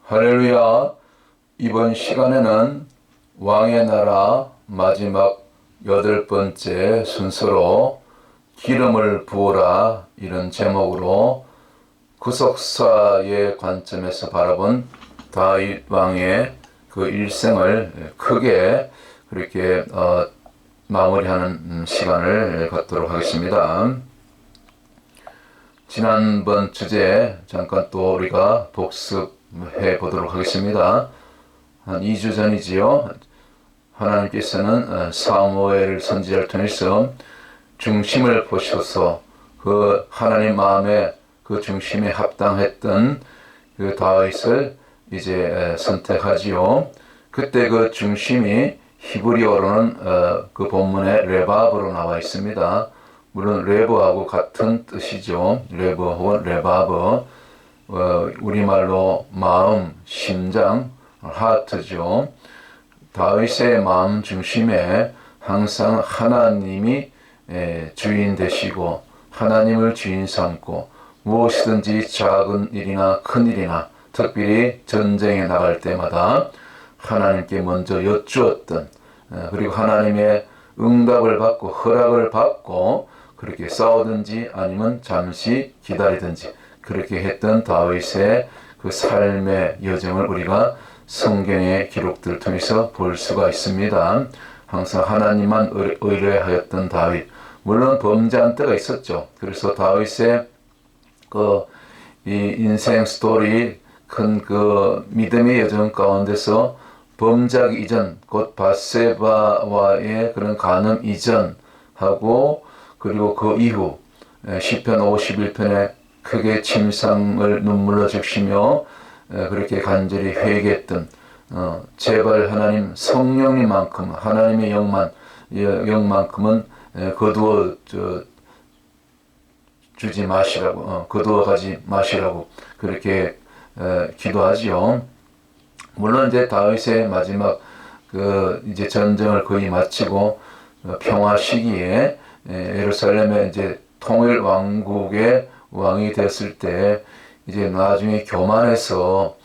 할렐루야. 이번 시간에는 왕의 나라 마지막 8번째 순서로 기름을 부어라 이런 제목으로 구속사의 관점에서 바라본 다윗 왕의 그 일생을 크게 그렇게 마무리하는 시간을 갖도록 하겠습니다. 지난번 주제 잠깐 또 우리가 복습해 보도록 하겠습니다. 한 2주 전이지요. 하나님께서는 사무엘 선지자를 통해서 중심을 보셔서 그 하나님 마음에 그 중심에 합당했던 그 다윗을 이제 선택하지요. 그때 그 중심이 히브리어로는 그 본문에 레바브로 나와 있습니다. 물론 레브하고 같은 뜻이죠. 레브 혹은 레바브. 우리말로 마음, 심장, 하트죠. 다윗의 마음 중심에 항상 하나님이 주인 되시고 하나님을 주인 삼고 무엇이든지 작은 일이나 큰 일이나 특별히 전쟁에 나갈 때마다 하나님께 먼저 여쭈었던 그리고 하나님의 응답을 받고 허락을 받고 그렇게 싸우든지 아니면 잠시 기다리든지 그렇게 했던 다윗의 그 삶의 여정을 우리가 성경의 기록들을 통해서 볼 수가 있습니다. 항상 하나님만 의뢰하였던 다윗. 물론 범죄한 때가 있었죠. 그래서 다윗의 이 인생 스토리 큰 그 믿음의 여정 가운데서 범죄하기 이전, 곧 밧세바와의 그런 간음 이전하고 그리고 그 이후 시편 51편에 크게 침상을 눈물로 적시며 그렇게 간절히 회개했던 제발 하나님 성령님만큼 하나님의 영만큼은 거두어 주지 마시라고 거두어 가지 마시라고 그렇게 기도하지요. 물론 이제 다윗의 마지막 그 이제 전쟁을 거의 마치고 평화 시기에 예루살렘에 이제 통일 왕국의 왕이 됐을 때 이제 나중에 교만해서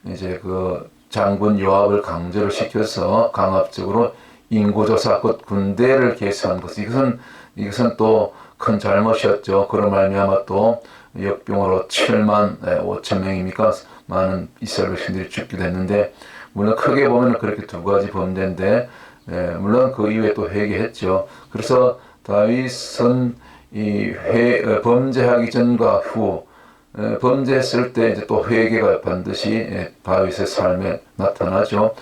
이제 그 장군 요압을 강제로 시켜서 강압적으로 인구조사 곧 군대를 개수한 것 이것은 또 큰 잘못이었죠. 그런 말미암아 또 역병으로 7만 5천 명입니까? 많은 이스라엘 백성들이 죽게 됐는데 물론 크게 보면 그렇게 두 가지 범죄인데 물론 그 이후에 또 회개했죠. 그래서 다윗은 범죄하기 전과 후 범죄했을 때 이제 또 회개가 반드시 다윗의 삶에 나타나죠.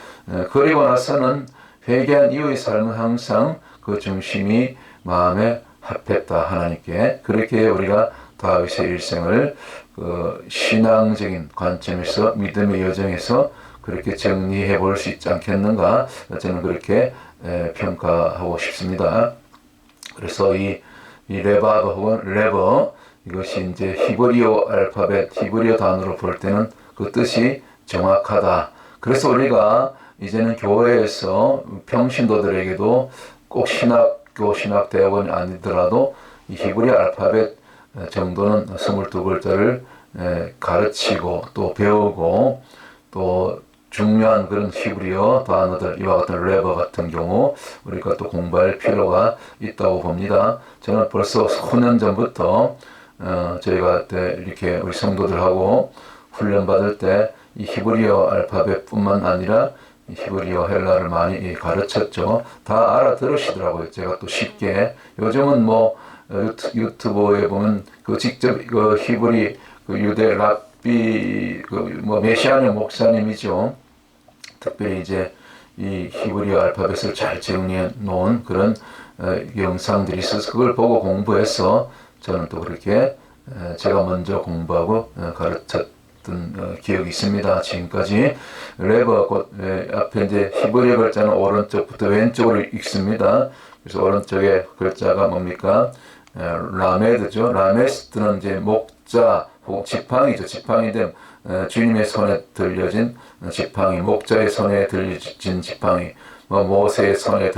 그리고 나서는 회개한 이후의 삶은 항상 그 중심이 마음에 합했다 하나님께. 그렇게 우리가 다윗의 일생을 그 신앙적인 관점에서 믿음의 여정에서 그렇게 정리해 볼 수 있지 않겠는가 저는 그렇게 평가하고 싶습니다. 그래서 이 레바브 혹은 레버 이것이 이제 히브리어 알파벳 히브리어 단어로 볼 때는 그 뜻이 정확하다. 그래서 우리가 이제는 교회에서 평신도들에게도 꼭 신학대학원이 아니더라도 이 히브리어 알파벳 정도는 22글자를 가르치고 또 배우고 또 중요한 그런 히브리어 단어들 이와 같은 레버 같은 경우 우리가 또 공부할 필요가 있다고 봅니다. 저는 벌써 9년 전부터 저희가 이렇게 우리 성도들하고 훈련 받을 때 이 히브리어 알파벳뿐만 아니라 이 히브리어 헬라를 많이 가르쳤죠. 다 알아들으시더라고요. 제가 또 쉽게 요즘은 뭐 유튜브에 보면 그 직접 그 히브리 그 유대 랍비 그 뭐 메시아의 목사님이죠. 특별히 이제 이 히브리어 알파벳을 잘 정리해 놓은 그런 영상들이 있어서 그걸 보고 공부해서 저는 또 그렇게 제가 먼저 공부하고 가르쳤던 기억이 있습니다. 지금까지 레버 곧 앞에 이제 히브리어 글자는 오른쪽부터 왼쪽으로 읽습니다. 그래서 오른쪽에 글자가 뭡니까? 라메드죠. 라메스트는 이제 목자 혹은 지팡이죠. 지팡이인데 주님의 손에 들려진 지팡이, 목자의 손에 들려진 지팡이, 모세의 손에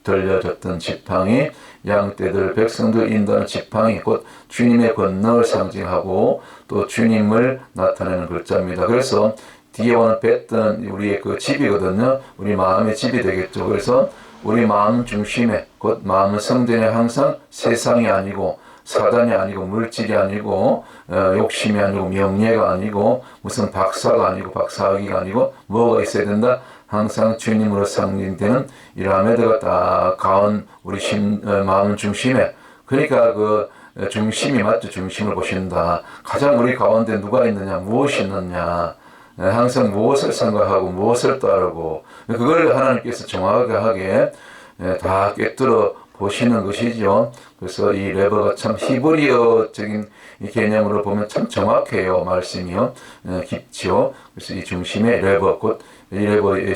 들려졌던 지팡이, 양떼들, 백성들 인도하는 지팡이, 곧 주님의 권능을 상징하고 또 주님을 나타내는 글자입니다. 그래서 뒤에 오는 뱃은 우리의 그 집이거든요. 우리 마음의 집이 되겠죠. 그래서 우리 마음 중심에, 곧 마음은 성전에 항상 세상이 아니고 사단이 아니고 물질이 아니고 욕심이 아니고 명예가 아니고 무슨 박사가 아니고 박사학위가 아니고 뭐가 있어야 된다? 항상 주님으로 상징되는 이라메드가 딱 가운 우리 마음 중심에, 그러니까 그 중심이 맞죠. 중심을 보신다. 가장 우리 가운데 누가 있느냐, 무엇이 있느냐, 항상 무엇을 생각하고 무엇을 따르고, 그걸 하나님께서 정확하게 다 꿰뚫어 보시는 것이죠. 그래서 이 레버가 참 히브리어적인 이 개념으로 보면 참 정확해요. 말씀이요. 깊죠. 그래서 이 중심에 레버, 곧 이 레버의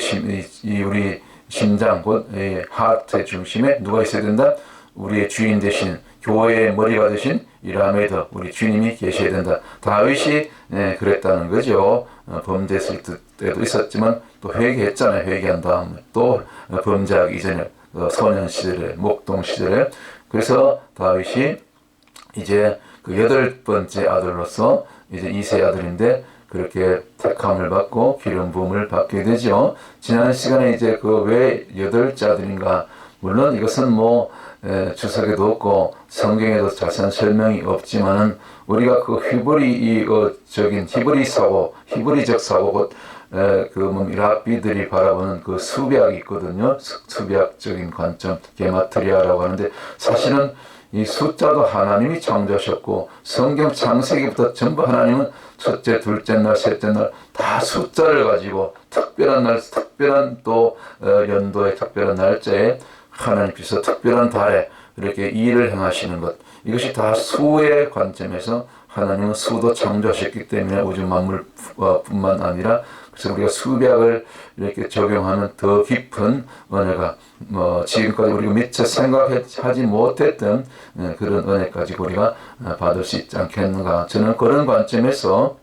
이 우리 심장, 곧 이 하트의 중심에 누가 있어야 된다? 우리의 주인 대신, 교회의 머리가 되신 이 라메드, 우리 주님이 계셔야 된다. 다윗이 그랬다는 거죠. 범죄했을 때도 있었지만 또 회개했잖아요. 회개한 다음에 또 범죄하기 이전에 소년 시절에, 목동 시절에. 그래서 다윗이 이제 그 8번째 아들로서 이제 2세 아들인데 그렇게 택함을 받고 기름 부음을 받게 되죠. 지난 시간에 이제 그 왜 8째 아들인가, 물론 이것은 뭐 주석에도 없고 성경에도 자세한 설명이 없지만은 우리가 그 히브리적 사고, 곧 라비들이 바라보는 그 수비학이 있거든요. 수비학적인 관점, 게마트리아라고 하는데, 사실은 이 숫자도 하나님이 창조하셨고 성경 창세기부터 전부 하나님은 첫째, 둘째 날, 셋째 날 다 숫자를 가지고 특별한 날, 특별한 또 연도의 특별한 날짜에 하나님께서 특별한 달에 이렇게 일을 행하시는 것, 이것이 다 수의 관점에서 하나님은 수도 창조하셨기 때문에 우주 만물뿐만 아니라, 그래서 우리가 수백을 이렇게 적용하는 더 깊은 은혜가 지금까지 우리가 미처 생각하지 못했던 그런 은혜까지 우리가 받을 수 있지 않겠는가. 저는 그런 관점에서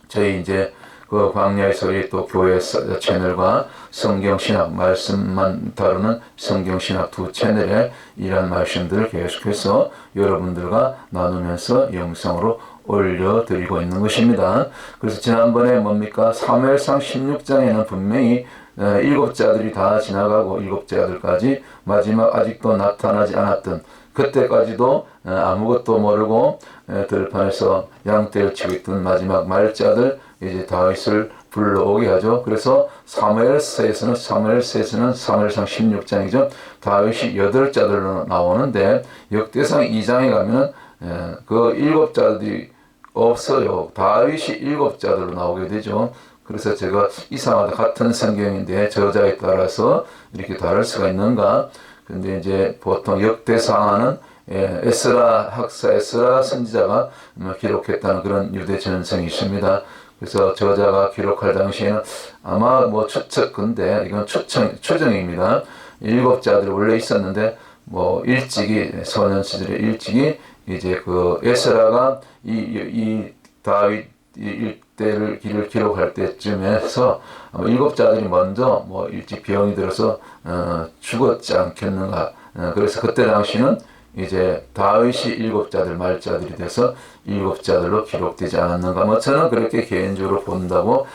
저희 이제 그 광야에서의 또 교회 채널과 성경신학 말씀만 다루는 성경신학 두 채널에 이러한 말씀들을 계속해서 여러분들과 나누면서 영상으로 올려드리고 있는 것입니다. 그래서 지난번에 뭡니까? 사무엘상 16장에는 분명히 7째 아들이 다 지나가고 7째 아들까지 마지막 아직도 나타나지 않았던, 그때까지도 아무것도 모르고 들판에서 양떼를 치고 있던 마지막 말째 아들 이제 다윗을 불러오게 하죠. 그래서 사무엘서에서는 사무엘상 16장이죠. 다윗이 8째 아들로 나오는데 역대상 2장에 가면은 그 7째 아들이 없어요. 다윗이 7째 아들로 나오게 되죠. 그래서 제가 이상하다, 같은 성경인데 저자에 따라서 이렇게 다를 수가 있는가. 근데 이제 보통 역대상하는 에스라 학사, 에스라 선지자가 기록했다는 그런 유대 전성이 있습니다. 그래서 저자가 기록할 당시에는 아마 뭐 추측인데 이건 추정입니다. 7째 아들이 원래 있었는데 뭐 일찍이 소년 시절에 일찍이 이제 그 에스라가 이 다윗 일대를 길을 기록할 때쯤에서 7째 아들이 먼저 뭐 일찍 병이 들어서 죽었지 않겠는가. 그래서 그때 당시는 이제 다윗이 7째 아들 말째 아들이 돼서 7째 아들로 기록되지 않았는가. 뭐 저는 그렇게 개인적으로 본다고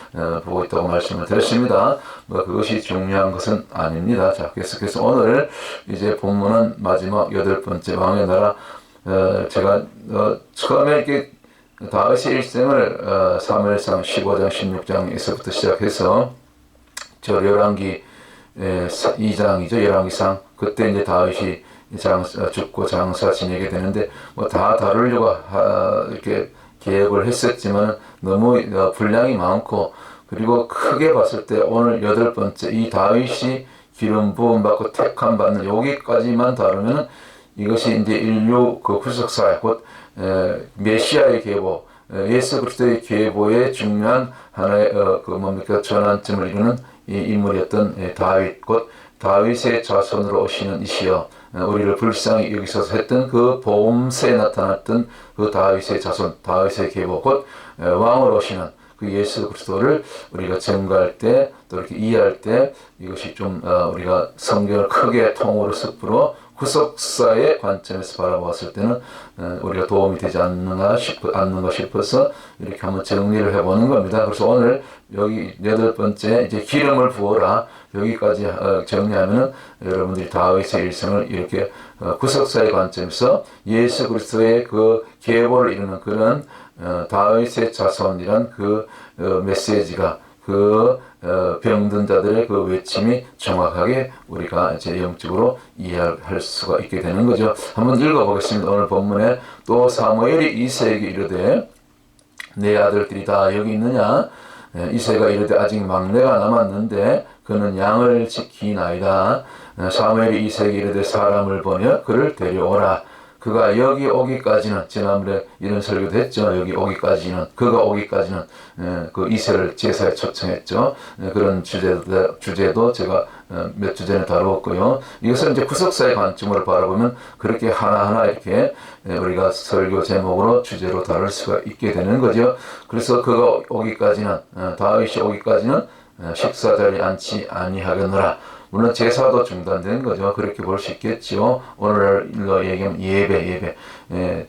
보고 있다고 말씀을 드렸습니다. 뭐 그것이 중요한 것은 아닙니다. 자, 계속해서 오늘 이제 본문은 마지막 8번째 왕의 나라. 제가 처음에 이렇게 다윗의 일생을 사무엘상 15장 16장에서부터 시작해서 저 열왕기 2장이죠. 열왕기상. 그때 이제 다윗이 죽고 장사 지내게 되는데 뭐 다 다루려고 이렇게 계획을 했었지만 너무 분량이 많고, 그리고 크게 봤을 때 오늘 8번째 이 다윗이 기름 부음 받고 택함 받는 여기까지만 다루면 이것이 이제 인류 그 구속사회, 곧 메시아의 계보, 예수 그리스도의 계보의 중요한 하나의 전환점을 이루는 이 인물이었던 다윗, 곧 다윗의 자손으로 오시는 이시여, 우리를 불쌍히 여기서 했던 그 보험세에 나타났던 그 다윗의 자손, 다윗의 계보, 곧 왕으로 오시는 그 예수 그리스도를 우리가 증거할 때, 또 이렇게 이해할 때 이것이 좀 우리가 성경을 크게 통으로 습부로 구속사의 관점에서 바라보았을 때는 우리가 도움이 되지 않는가 싶어서 이렇게 한번 정리를 해보는 겁니다. 그래서 오늘 여기 8번째 이제 기름을 부어라 여기까지 정리하면은 여러분들이 다윗의 일생을 이렇게 구속사의 관점에서 예수 그리스도의 그 계보를 이루는 그런 다윗의 자손이란 그 메시지가 그 병든 자들의 그 외침이 정확하게 우리가 이제 영적으로 이해할 수가 있게 되는 거죠. 한번 읽어보겠습니다. 오늘 본문에 또 사무엘이 이새에게 이르되 내 아들들이 다 여기 있느냐? 이새가 이르되 아직 막내가 남았는데 그는 양을 지키나이다. 사무엘이 이새에게 이르되 사람을 보내 그를 데려오라. 그가 여기 오기까지는 지난번에 이런 설교도 했죠. 여기 오기까지는 그가 오기까지는 그 이새를 제사에 초청했죠. 그런 주제도 제가 몇 주 전에 다루었고요. 이것을 이제 구속사의 관점으로 바라보면 그렇게 하나하나 이렇게 우리가 설교 제목으로 주제로 다룰 수가 있게 되는 거죠. 그래서 그가 오기까지는 다윗이 오기까지는 식사 자리에 앉지 아니하겠노라. 물론 제사도 중단된 거죠. 그렇게 볼 수 있겠죠. 오늘로 얘기하면 예배.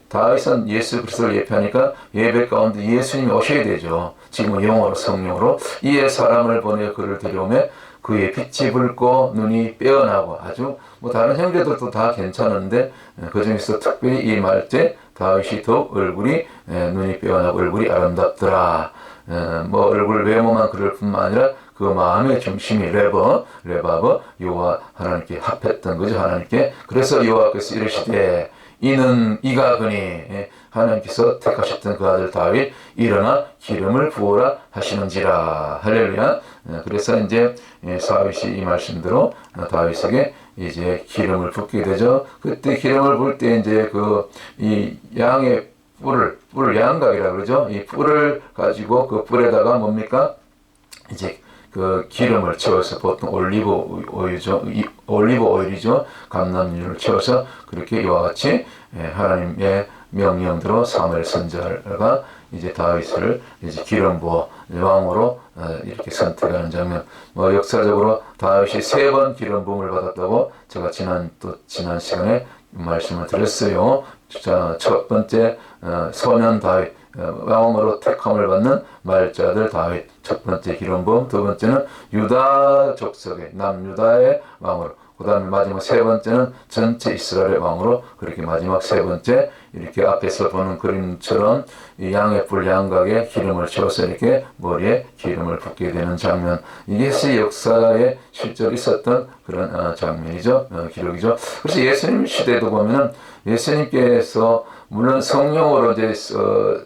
다윗은 예수 그리스도를 예표하니까 예배 가운데 예수님이 오셔야 되죠. 지금은 영어로 성령으로 이에 사람을 보내 그를 데려오매 그의 빛이 붉고 눈이 빼어나고 아주 뭐 다른 형제들도 다 괜찮은데 그 중에서 특별히 이 말때 다윗이 더욱 얼굴이 눈이 빼어나고 얼굴이 아름답더라. 뭐 얼굴 외모만 그럴 뿐만 아니라 그 마음의 중심이 레바브 여호와 하나님께 합했던 거죠. 하나님께. 그래서 여호와께서 이르시되 이는 이가 그니 하나님께서 택하셨던 그 아들 다윗 일어나 기름을 부어라 하시는지라. 할렐루야. 그래서 이제 사윗이 이 말씀대로 다윗에게 이제 기름을 붓게 되죠. 그때 기름을 부을 때 이제 그 이 양의 뿔을 양각이라 그러죠. 이 뿔을 가지고 그 뿔에다가 뭡니까? 이제 그 기름을 채워서 보통 올리브 오일이죠. 감람유를 채워서 그렇게 이와 같이 하나님의 명령대로 사무엘 선지자가 이제 다윗을 이제 기름 부어 왕으로 이렇게 선택하는 장면. 뭐 역사적으로 다윗이 3번 기름 부음을 받았다고 제가 지난 시간에 말씀을 드렸어요. 자, 첫 번째 소년 다윗 왕으로 택함을 받는 말자들 다윗 첫 번째 기름 부음, 두 번째는 유다 족속의 남유다의 왕으로, 그 다음에 마지막 세 번째는 전체 이스라엘의 왕으로 그렇게 마지막 세 번째 이렇게 앞에서 보는 그림처럼 이 양의 뿔 양각에 기름을 채워서 이렇게 머리에 기름을 붓게 되는 장면. 이게 역사에 실제로 있었던 그런 장면이죠. 기록이죠. 그래서 예수님 시대도 보면은 예수님께서 물론 성령으로 이제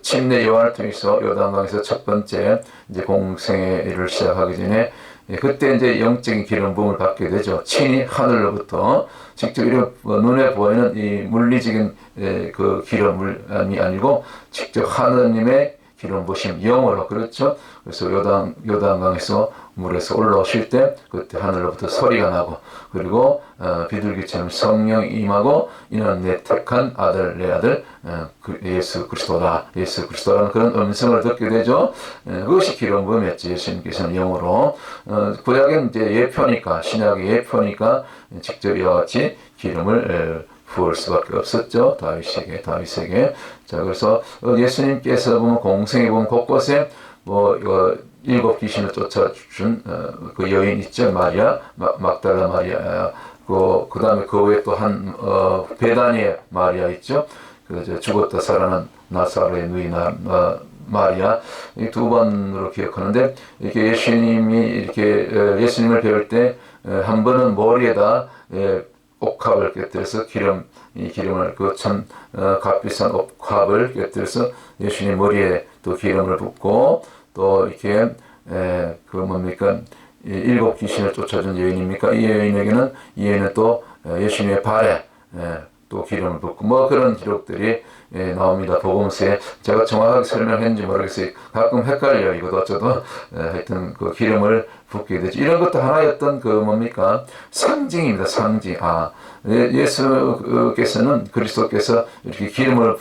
침례 요한을 통해서 요단강에서 첫 번째 이제 공생의 일을 시작하기 전에 그때 이제 영적인 기름 부음을 받게 되죠. 친히 하늘로부터 직접 이런 눈에 보이는 이 물리적인 그 기름이 아니고 직접 하느님의 기름 부으심 영으로 그렇죠. 그래서 요단강에서 물에서 올라오실 때 그때 하늘로부터 소리가 나고 그리고 비둘기처럼 성령이 임하고 이는 내 택한 아들 내 아들 예수 그리스도라는 그런 음성을 듣게 되죠. 그것이 기름 부음이었지. 예수님께서는 영으로 구약은 이제 예표니까 신약의 예표니까 직접 이와 같이 기름을 부을 수밖에 없었죠. 다윗에게. 자, 그래서 예수님께서 보면 공생에 보면 곳곳에 뭐 이거 7 귀신을 쫓아준 그 여인 있죠. 마리아, 막달라 마리아. 그 다음에 그 외에 또 한 베다니의 마리아 있죠. 그 죽었다 살아난 나사로의 누이 마리아. 이 두 번으로 기억하는데 이렇게 예수님을 배울 때 한 번은 머리에다 옥합을 곁들여서 기름을 값비싼 옥합을 곁들여서 예수님 머리에 또 기름을 붓고 또 이렇게 그 뭡니까 7 귀신을 쫓아준 여인입니까? 이 여인은 또 예수님의 발에 또 기름을 붓고 뭐 그런 기록들이 나옵니다. 복음서에 제가 정확하게 설명했는지 모르겠어요. 가끔 헷갈려요. 이것도 어쩌도 하여튼 그 기름을 붓게 되죠. 이런 것도 하나였던 그 뭡니까 상징입니다. 상징. 예수께서는 그리스도께서 이렇게 기름을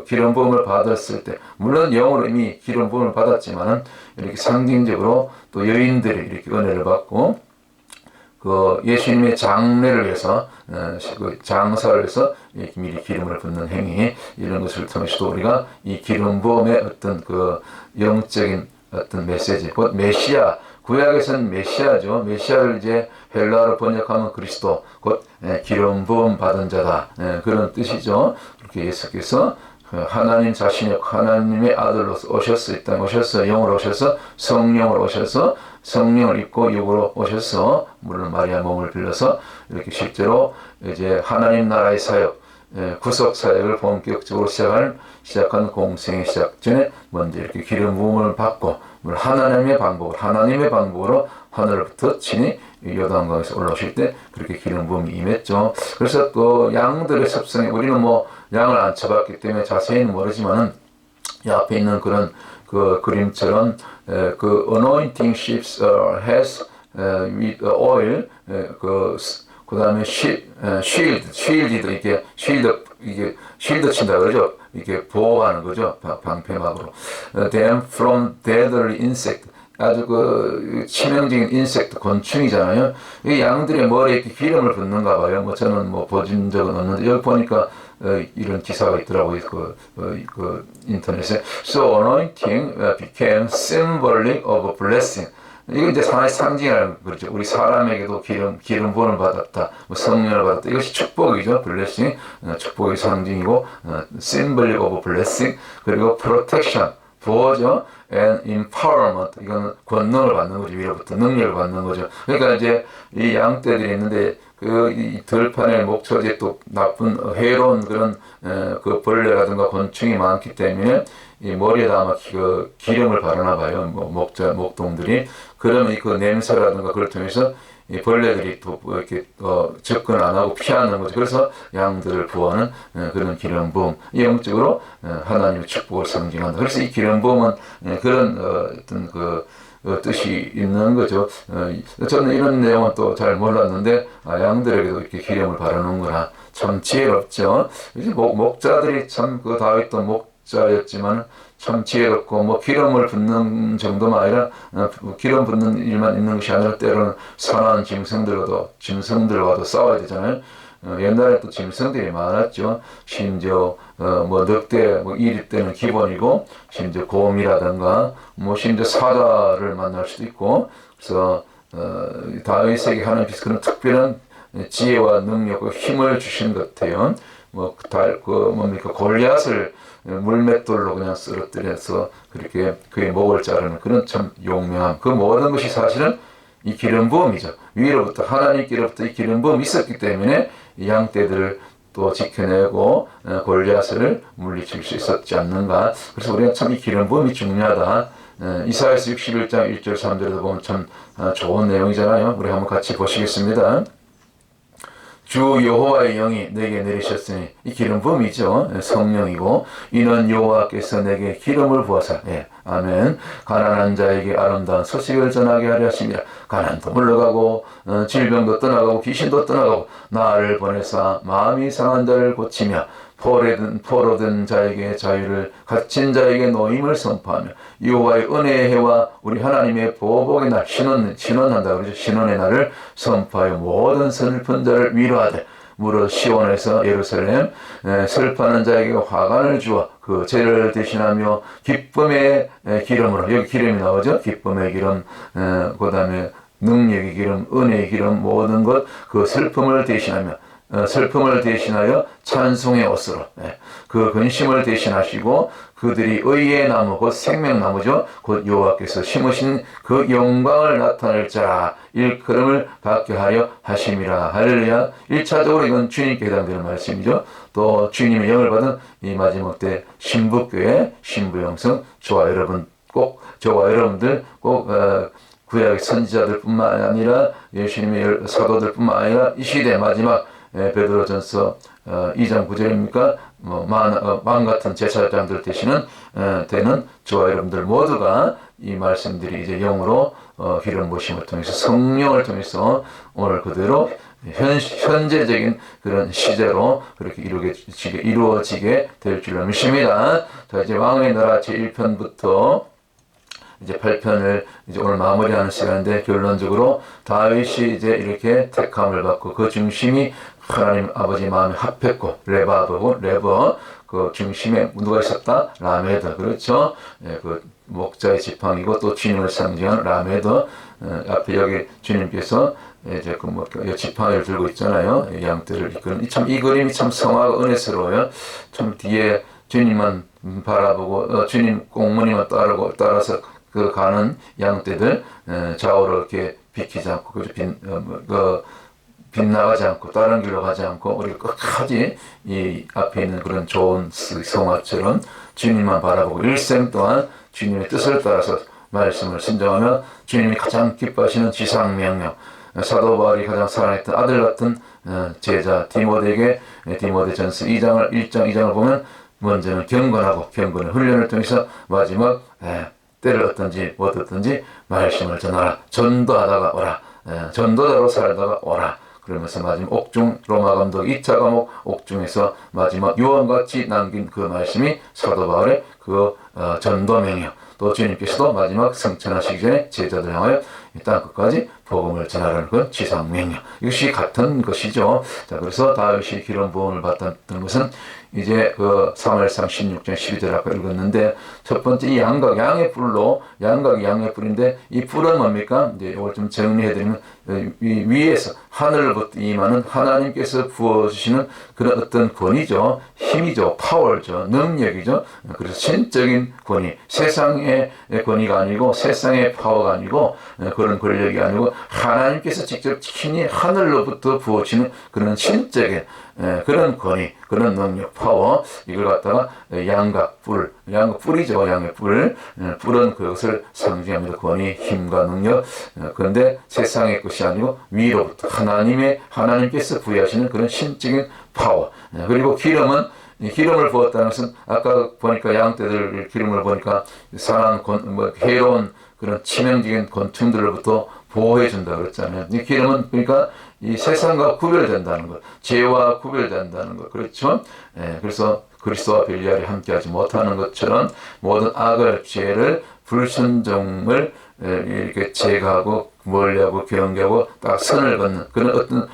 기름 부음을 받았을 때 물론 영으로 이미 기름 부음을 받았지만은 이렇게 상징적으로 또 여인들이 이렇게 은혜를 받고 그 예수님의 장례를 위해서 그 장사를 위해서 미리 기름을 붓는 행위 이런 것을 통해서도 우리가 이 기름 부음의 어떤 그 영적인 어떤 메시지, 곧 메시아, 구약에서는 메시아죠. 메시아를 이제 헬라어로 번역하면 그리스도, 곧 기름 부음 받은 자다, 그런 뜻이죠. 그렇게 예수께서 하나님 자신이 하나님의 아들로서 오셔서 이 땅에 오셔서 영으로 오셔서 성령으로 오셔서 성령을 입고 육으로 오셔서 물론 마리아 몸을 빌려서 이렇게 실제로 이제 하나님 나라의 사역, 구속 사역을 본격적으로 시작한 공생의 시작 전에 먼저 이렇게 기름 부음을 받고 하나님의 방법으로 하늘부터 친히 요단강에서 올라오실 때 그렇게 기름 부음이 임했죠. 그래서 또 양들의 습성에 우리는 뭐 양을 안 쳐봤기 때문에 자세히는 모르지만은 이 앞에 있는 그런 그 그림처럼 그 anointing ships has with oil 그 다음에 shield도 이게 쉴드 친다 그러죠. 이게 보호하는 거죠. 방패막으로. Then from deadly insect 아주 그 치명적인 인섹트 곤충이잖아요. 이 양들의 머리에 이렇게 기름을 붓는가 봐요. 뭐 저는 뭐 보진 적은 없는데 여기 보니까 이런 기사가 있더라고요. 그 인터넷에. So anointing became symbolic of blessing. 이거 이제 하나의 상징이라는 거죠. 우리 사람에게도 기름 부음을 받았다, 뭐 성령을 받았다. 이것이 축복이죠. 블레싱, 축복의 상징이고, symbolic of blessing, 그리고 protection, 보호죠. and empowerment, 이건 권능을 받는 거죠. 위로부터 능력을 받는 거죠. 그러니까 이제 이 양떼들이 있는데 이 들판에 목초지에 또 나쁜 해로운 그런 그 벌레라든가 곤충이 많기 때문에 이 머리에다 아마 그 기름을 바르나 봐요. 뭐 목동들이. 그러면 그 냄새라든가 그걸 통해서 이 벌레들이 또 이렇게 접근 안 하고 피하는 거죠. 그래서 양들을 구하는 그런 기름 부음, 영적으로 하나님의 축복을 상징한다. 그래서 이 기름 부음은 그런 어떤 그 뜻이 있는 거죠. 저는 이런 내용은 또 잘 몰랐는데 양들에게도 이렇게 기름을 바르는구나. 참 지혜롭죠. 이제 목자들이 참 그 다윗도 목자였지만 참 지혜롭고 뭐 기름을 붓는 정도만 아니라 기름 붓는 일만 있는 것이 아니라 때로는 선한 짐승들과도 싸워야 되잖아요. 옛날에 또 짐승들이 많았죠. 심지어 뭐 늑대 뭐 이리 때는 기본이고 심지어 곰이라든가 뭐 심지어 사자를 만날 수도 있고 그래서 다윗에게 하나님께서 그런 특별한 지혜와 능력과 힘을 주신 것 같아요. 뭡니까 골리앗을 물맷돌로 그냥 쓰러뜨려서 그렇게 그의 목을 자르는 그런 참 용맹함. 그 모든 것이 사실은 이 기름 부음이죠. 위로부터 하나님께로부터 이 기름 부음이 있었기 때문에 이 양떼들을 또 지켜내고 골리앗을 물리칠 수 있었지 않는가. 그래서 우리가 참 이 기름 부음이 중요하다. 이사야서 61장 1절 3절에도 보면 참 좋은 내용이잖아요. 우리 한번 같이 보시겠습니다. 주 여호와의 영이 내게 내리셨으니 이 기름 부음이죠. 성령이고 이는 여호와께서 내게 기름을 부어서 아멘. 가난한 자에게 아름다운 소식을 전하게 하려 하십니다. 가난도 물러가고 질병도 떠나가고 귀신도 떠나가고 나를 보내사 마음이 상한 자를 고치며 포로된 자에게 자유를 갇힌 자에게 노임을 선포하며 여호와의 은혜의 해와 우리 하나님의 보복의 날 신원한다 그러죠. 신원의 날을 선포하여 모든 슬픈 자를 위로하되 무릇 시온에서 예루살렘 슬퍼하는 자에게 화관을 주어 그 죄를 대신하며 기쁨의 기름으로 여기 기름이 나오죠. 기쁨의 기름 그 다음에 능력의 기름 은혜의 기름 모든 것 그 슬픔을 대신하여 찬송의 옷으로 그 근심을 대신하시고 그들이 의의 나무 곧 생명나무죠. 곧 여호와께서 심으신 그 영광을 나타낼 자라 일컬음을 받게 하려 하심이라. 할렐루야. 1차적으로 이건 주님께 해당되는 말씀이죠. 또 주님의 영을 받은 이 마지막 때 신부교회 신부영성 저와 여러분들 꼭 구약의 선지자들뿐만 아니라 예수님의 사도들뿐만 아니라 이 시대 마지막 베드로전서 2장 9절입니까? 마음 같은 제사장들 되는 저와 여러분들 모두가 이 말씀들이 이제 영으로 기름 부으심을 통해서 성령을 통해서 오늘 그대로 현재적인 그런 시제로 그렇게 이루어지게 될 줄로 믿습니다. 자, 이제 왕의 나라 제1편부터 이제 8편을 이제 오늘 마무리하는 시간인데, 결론적으로 다윗이 이제 이렇게 택함을 받고 그 중심이 하나님 아버지 마음에 합했고, 레버 그 중심에 누가 있었다? 라메드. 그렇죠? 예, 그 목자의 지팡이고 또 주님을 상징하는 라메드. 앞에 여기 주님께서 이제 그 지팡이를 들고 있잖아요. 양떼를 이끄는. 참 이 그림이 참 성화가 은혜스러워요. 참 뒤에 주님만 바라보고 주님 꽁무니만 따라서 그 가는 양떼들 좌우로 이렇게 비키지 않고 빗나가지 않고 다른 길로 가지 않고 우리가 끝까지 이 앞에 있는 그런 좋은 성화처럼 주님만 바라보고 일생 동안 주님의 뜻을 따라서 말씀을 순종하며 주님이 가장 기뻐하시는 지상명령, 사도 바울이 가장 사랑했던 아들 같은 제자 디모데에게 디모데전서 1장 2장을 보면 먼저는 경건의 훈련을 통해서 마지막 때를 얻든지 못 얻든지 말씀을 전하라. 전도하다가 오라. 전도자로 살다가 오라. 그러면서 마지막 옥중 로마 감독 2차 감옥 옥중에서 마지막 유언같이 남긴 그 말씀이 사도 바울의 그 전도명령. 또 주님께서도 마지막 승천하시기 전에 제자들 향하여 이 땅 끝까지 복음을 전하라는 그 지상명령. 이것이 같은 것이죠. 자, 그래서 다윗이 기름 부음을 받았던 것은 이제 그 사무엘상 16장 12절 아까 읽었는데, 첫 번째 이 양각이 양의 뿔인데, 이 뿔은 뭡니까? 이제 이걸 좀 정리해드리면, 위에서 하늘로부터 임하는 하나님께서 부어주시는 그런 어떤 권위죠. 힘이죠. 파워죠. 능력이죠. 그래서 신적인 권위. 세상의 권위가 아니고, 세상의 파워가 아니고, 그런 권력이 아니고, 하나님께서 직접 친히 하늘로부터 부어주시는 그런 신적인 그런 권위, 그런 능력, 파워, 이걸 갖다가 양각 뿔이죠. 양의 뿔. 뿔은 그것을 상징합니다. 권위, 힘과 능력. 그런데 세상의 것이 아니고 위로부터 하나님께서 부여하시는 그런 신적인 파워. 그리고 기름을 부었다는 것은 아까 보니까 양떼들 기름을 보니까 상한 해로운 그런 치명적인 곤충들로부터 보호해준다 그랬잖아요. 이 기름은 그러니까 이 세상과 구별된다는 것, 죄와 구별된다는 것, 그렇죠? 그래서 그리스도와 벨리알이 함께하지 못하는 것처럼 모든 악을, 죄를, 불순종을 이렇게 제거하고 멀리하고 경계하고 딱 선을 긋는 그런 어떤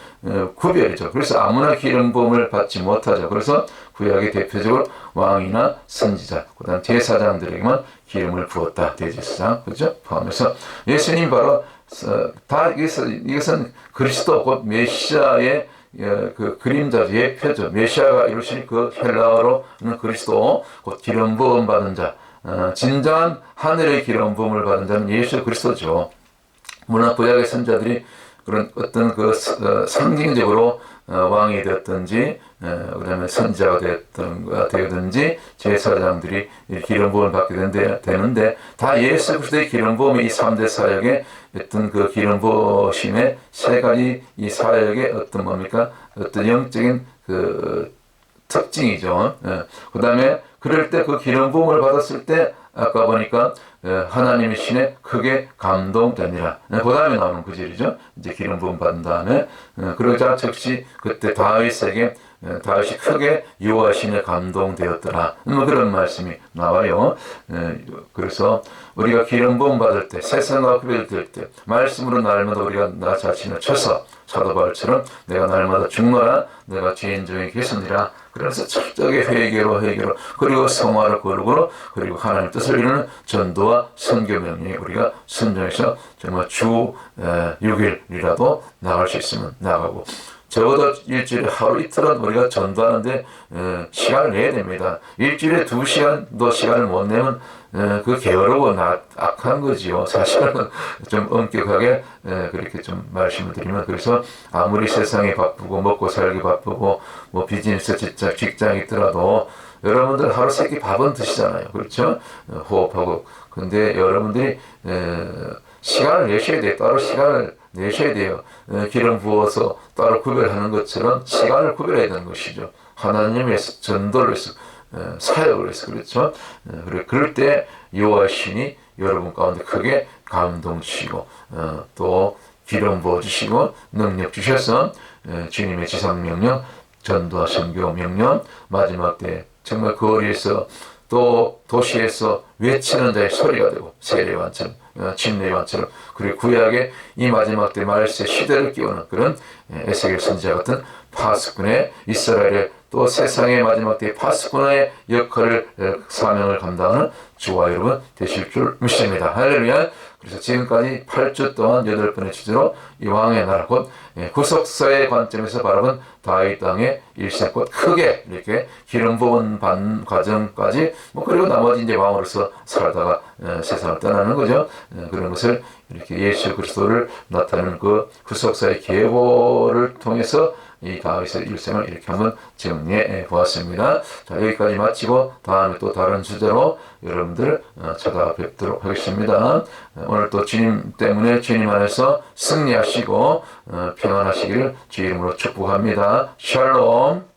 구별이죠. 그래서 아무나 기름 부음을 받지 못하죠. 그래서 구약의 대표적으로 왕이나 선지자, 그다음 제사장들에게만 기름을 부었다. 대제사장, 그죠? 포함해서 예수님 바로 다 이것은 그리스도 곧 메시아의 그 그림자 예표죠. 메시아가 이루신 그 헬라어로는 그리스도 곧 기름 부음 받은 자, 진정한 하늘의 기름 부음을 받은 자는 예수 그리스도죠. 물론 구약의 선자들이 그런 어떤 그 상징적으로 왕이 되었든지 그다음에 선지자가 되었든지 제사장들이 기름 부음을 받게 되는데 다 예수 그리스도의 기름 부음의 이 3대 사역의 어떤 그 기름 부으심의 세 가지 이 사역의 어떤 뭡니까? 어떤 영적인 그 특징이죠. 그다음에 그럴 때 그 기름 부음을 받았을 때 아까 보니까 하나님의 신에 크게 감동되니라. 그 다음에 나오는 구절이죠. 이제 기름 부음 받은 다음에 그러자 즉시 그때 다윗이 크게 여호와 신에 감동되었더라. 그런 말씀이 나와요. 그래서 우리가 기름 부음 받을 때, 세상과 구별될 때, 말씀으로 날마다 우리가 나 자신을 쳐서 사도 바울처럼 내가 날마다 죽노라, 내가 죄인 중에 계시니라. 그래서 철저하게 회개로 그리고 성화로 거룩으로 그리고 하나님 뜻을 이루는 전도와 선교 명령에 우리가 순종해서 정말 주 6일이라도 나갈 수 있으면 나가고, 적어도 일주일에 하루 이틀은 우리가 전도하는데 시간을 내야 됩니다. 일주일에 2시간도 시간을 못 내면 그 게으르고 악한 거지요. 사실은 좀 엄격하게 그렇게 좀 말씀을 드리면, 그래서 아무리 세상에 바쁘고 먹고 살기 바쁘고 뭐 비즈니스 직장이 있더라도 여러분들 하루 세끼 밥은 드시잖아요. 그렇죠? 호흡하고. 근데 여러분들이 시간을 내셔야 돼요. 따로 시간을 내셔야 돼요. 기름 부어서 따로 구별하는 것처럼 시간을 구별해야 되는 것이죠. 하나님의 전도를 해서 사역을 해서 그렇죠. 그럴 때 여호와 신이 여러분 가운데 크게 감동 주시고 또 기름 부어 주시고 능력 주셔서 주님의 지상 명령, 전도와 선교 명령, 마지막 때 정말 거리에서 또 도시에서 외치는 자의 소리가 되고 세례요한처럼 침례요한처럼 그리고 구약의 이 마지막 때 말세 시대를 끼우는 그런 에스겔 선지자 같은 파수꾼의 이스라엘의 또 세상의 마지막 때 파수꾼의 역할을 사명을 감당하는 저와 여러분 되실 줄 믿습니다. 할렐루야. 그래서 지금까지 8주 동안 8번의 주제로 이 왕의 나라 곧 구속사의 관점에서 바라본 다윗 땅의 일생 곧 크게 이렇게 기름 부은 반 과정까지 그리고 나머지 이제 왕으로서 살다가 세상을 떠나는 거죠. 그런 것을 이렇게 예수 그리스도를 나타내는 그 구속사의 계보를 통해서 이 다윗의 일생을 이렇게 한번 정리해 보았습니다. 자, 여기까지 마치고 다음에 또 다른 주제로 여러분들 찾아뵙도록 하겠습니다. 오늘 또 주님 때문에 주님 안에서 승리하시고 평안하시기를 주 이름으로 축복합니다. 샬롬.